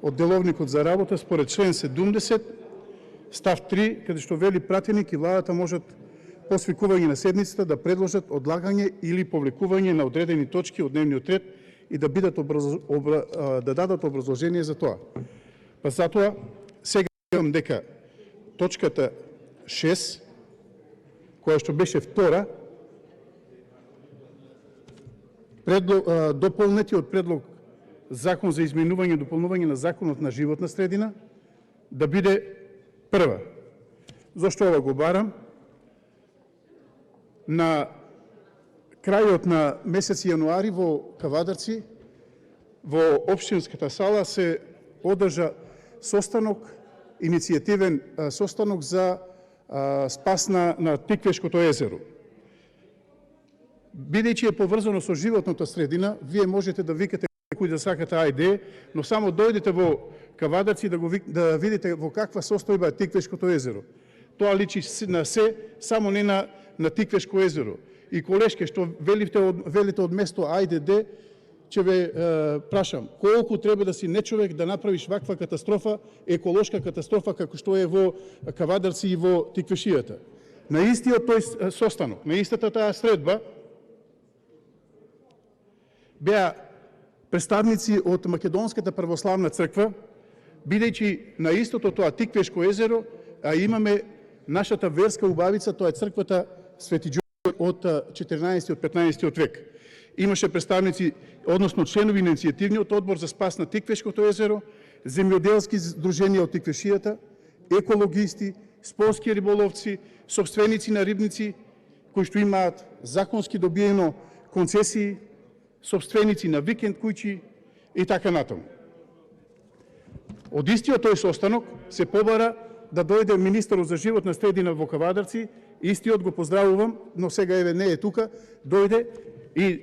од Деловникот за работа според член 70, став 3, каде што вели пратеник и владата можат по свикување на седницата да предложат одлагање или повлекување на одредени точки од дневниот ред и да дадат образложение за тоа. Па затоа сега имам дека точката 6, која што беше втора, дополнетиот предлог Закон за изменување и дополнување на Законот на животна средина да биде прва. Зошто ова го барам? На крајот на месец јануари во Кавадарци, во општинската сала се одржа состанок, иницијативен состанок за спас на Тиквешкото езеро. Бидејќи е поврзано со животната средина, вие можете да викате кој да сакате ајде, но само дојдете во Кавадарци да видите во каква состојба е Тиквешкото езеро. Тоа личи на се, само не на Тиквешко езеро. И колешке, што велите од место ајде, ќе ве прашам, колку треба да си нечовек да направиш ваква катастрофа, еколошка катастрофа, како што е во Кавадарци и во Тиквешијата. На истиот тој состанок, на истата таа средба, беа представници од Македонската православна црква, бидејќи на истото тоа Тиквешко езеро, а имаме нашата верска убавица, тоа е црквата Свети Ѓорѓе од 14-15 век. Имаше представници, односно членови на иницијативниот одбор за спас на Тиквешкото езеро, земјоделски здруженија од Тиквешијата, екологисти, спортски риболовци, сопственици на рибници, кои што имаат законски добиено концесии, сопственици на викенд куќи и така натаму. Од истиот тој состанок се побара да дојде министерот за животна средина во Кавадарци, истиот го поздравувам, но сега еве не е тука, дојде и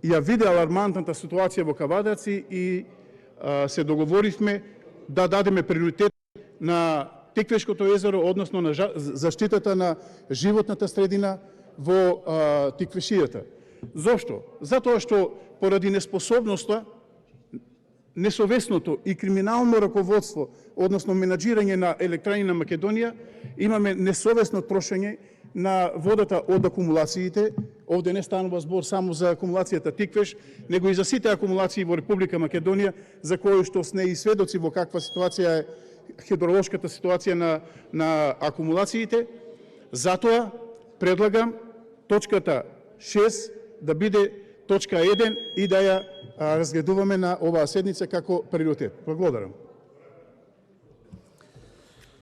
ја виде алармантната ситуација во Кавадарци и се договоривме да дадеме приоритет на Тиквешкото езеро, односно на заштитата на животната средина во Тиквешијата. Зошто? Затоа што поради неспособноста, несовесното и криминално раководство, односно менаџирање на електрани на Македонија, имаме несовесно трошење на водата од акумулациите. Овде не станува збор само за акумулацијата Тиквеш, него и за сите акумулации во Република Македонија, за кои што сме и сведоци во каква ситуација е хидролошката ситуација на акумулациите. Затоа предлагам точката 6 да биде точка 1 и да ја разгледуваме на оваа седница како приоритет. Благодарам.